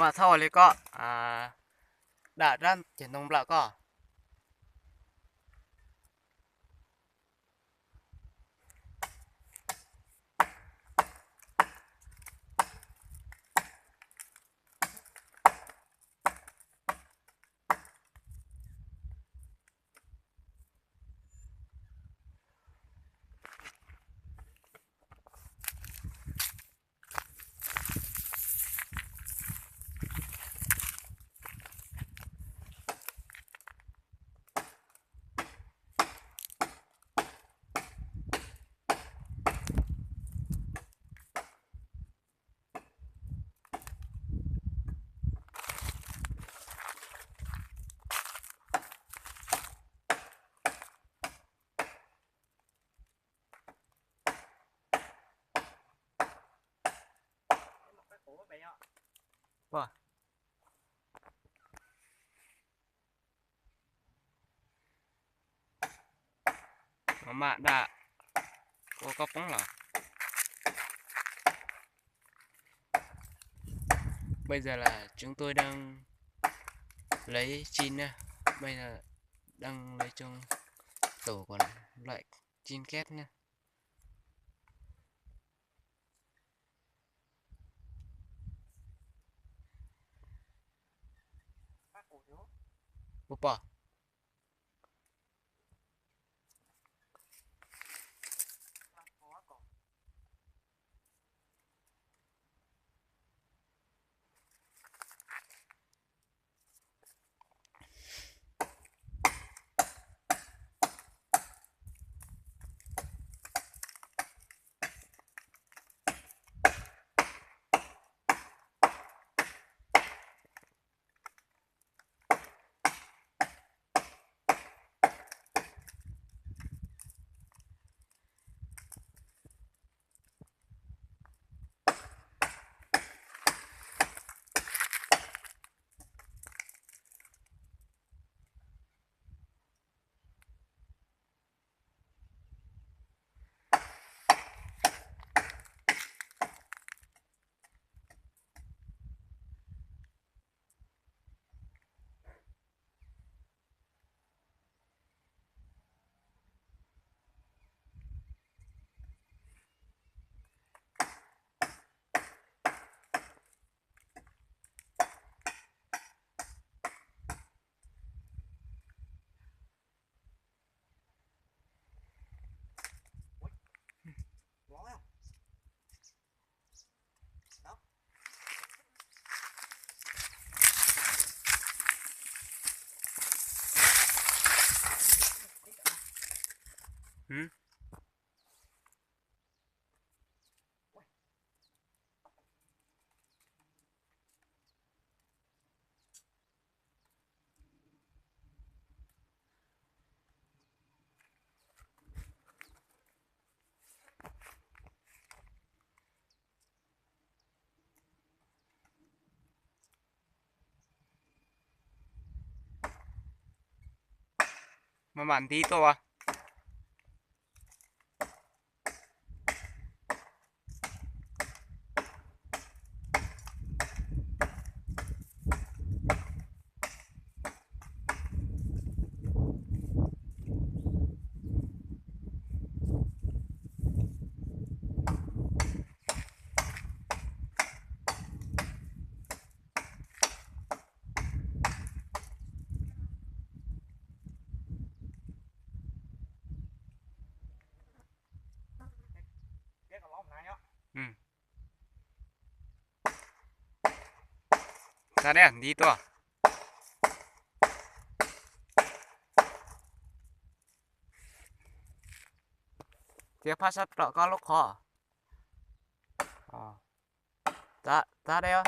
mà thaoเลยก็đã ra chuyển động lại có wow. Mà đã có bóng là bây giờ là chúng tôi đang lấy chin nha, bây giờ đang lấy trong tủ còn loại chin két nha. Opa ừ. Mà bạn tí to à ừ. Ra đây tí to tiếp phát sát rõ có lúc khó ra đây á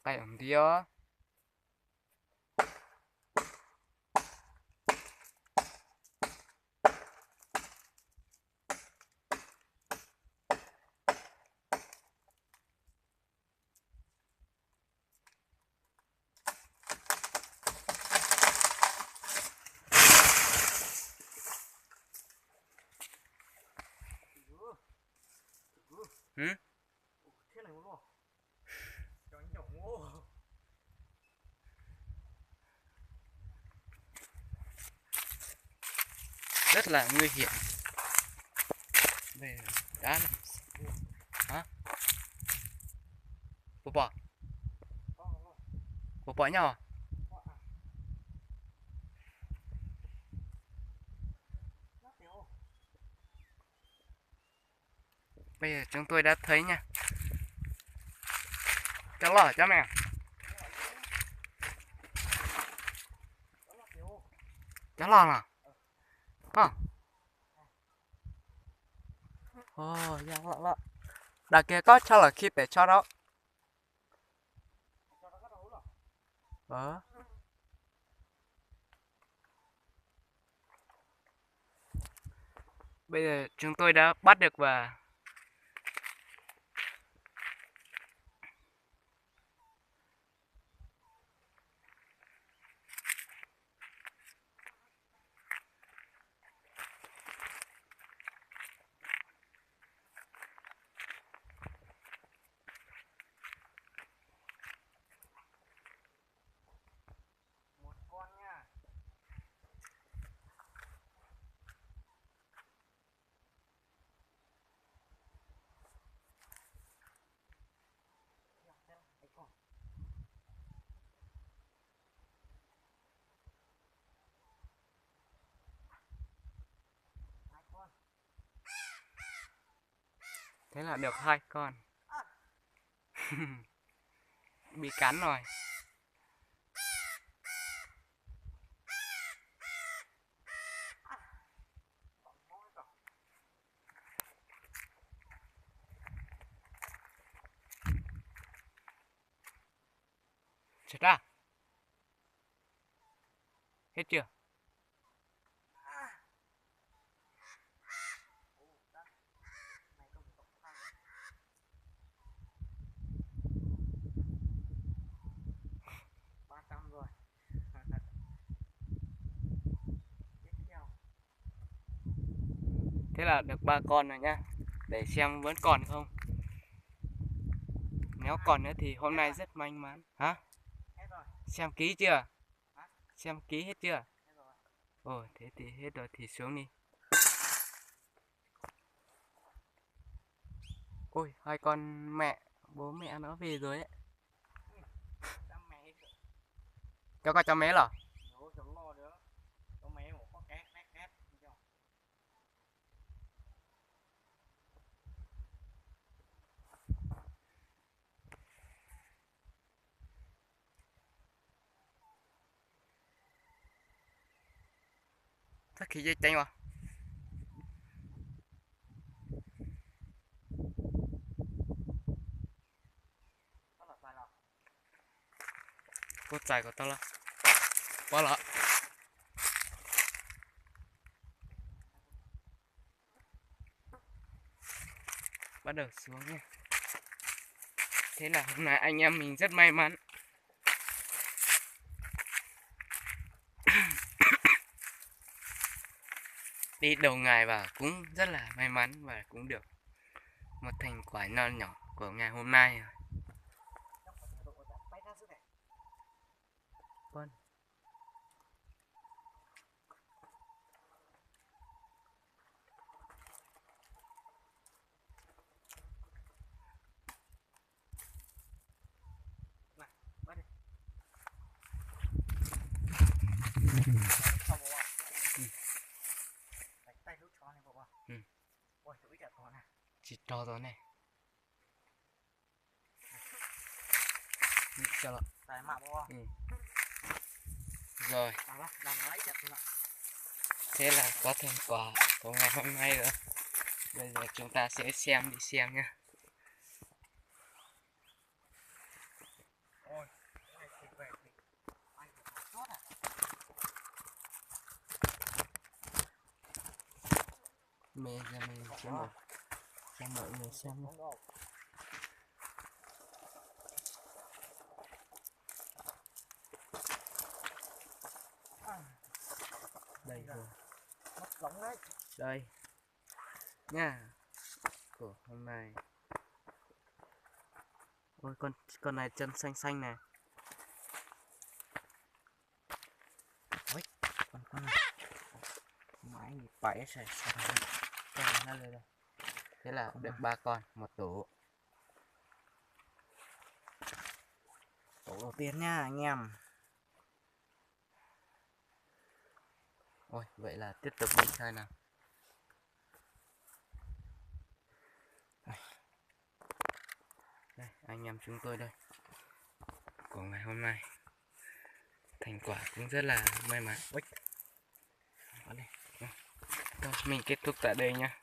cái ẩm tí á rất là nguy hiểm. Bây giờ đã làm hả? Bộ bỏ nhau à? Bây giờ chúng tôi đã thấy nha. Cháu lỏ cho mẹ. Cháu lỏ à? Hả? Ồ, dạ lọ. Đằng kia có cho là khi để cho đó. Bây giờ chúng tôi đã bắt được và thế là được 2 con. Bị cắn rồi. Chết ra. Hết chưa? Thế là được 3 con rồi nhá. Để xem vẫn còn không. Nếu còn nữa thì hôm nay rất may mắn. Hả? Xem kỹ chưa? Xem kỹ hết chưa? Ồ, thế thì hết rồi thì xuống đi. Ôi, 2 con mẹ, bố mẹ nó về rồi ấy. Cho mé là. Thế khi dây chanh vào. Cốt dài của tao là. Quá lọ. Bắt đầu xuống nha. Thế là hôm nay anh em mình rất may mắn. Đi đầu ngày và cũng rất là may mắn và cũng được một thành quả nho nhỏ của ngày hôm nay. Con. Chỉ to đó này. Cho rồi. Thế là có thành quả của ngày hôm nay rồi. Bây giờ chúng ta sẽ đi xem nhé. Mẹ ra mình cho mọi người xem nhé. Đây rồi. Đây nha, của hôm nay. Ôi con này chân xanh xanh này. Ôi, con này. Mãi 7 sẽ nó lên đây. Thế là được 3 con, một tổ. tổ đầu tiên nha anh em. Ôi, vậy là tiếp tục đi chơi nào. Đây, anh em chúng tôi đây. Của ngày hôm nay. Thành quả cũng rất là may mắn. Thôi, mình kết thúc tại đây nhá.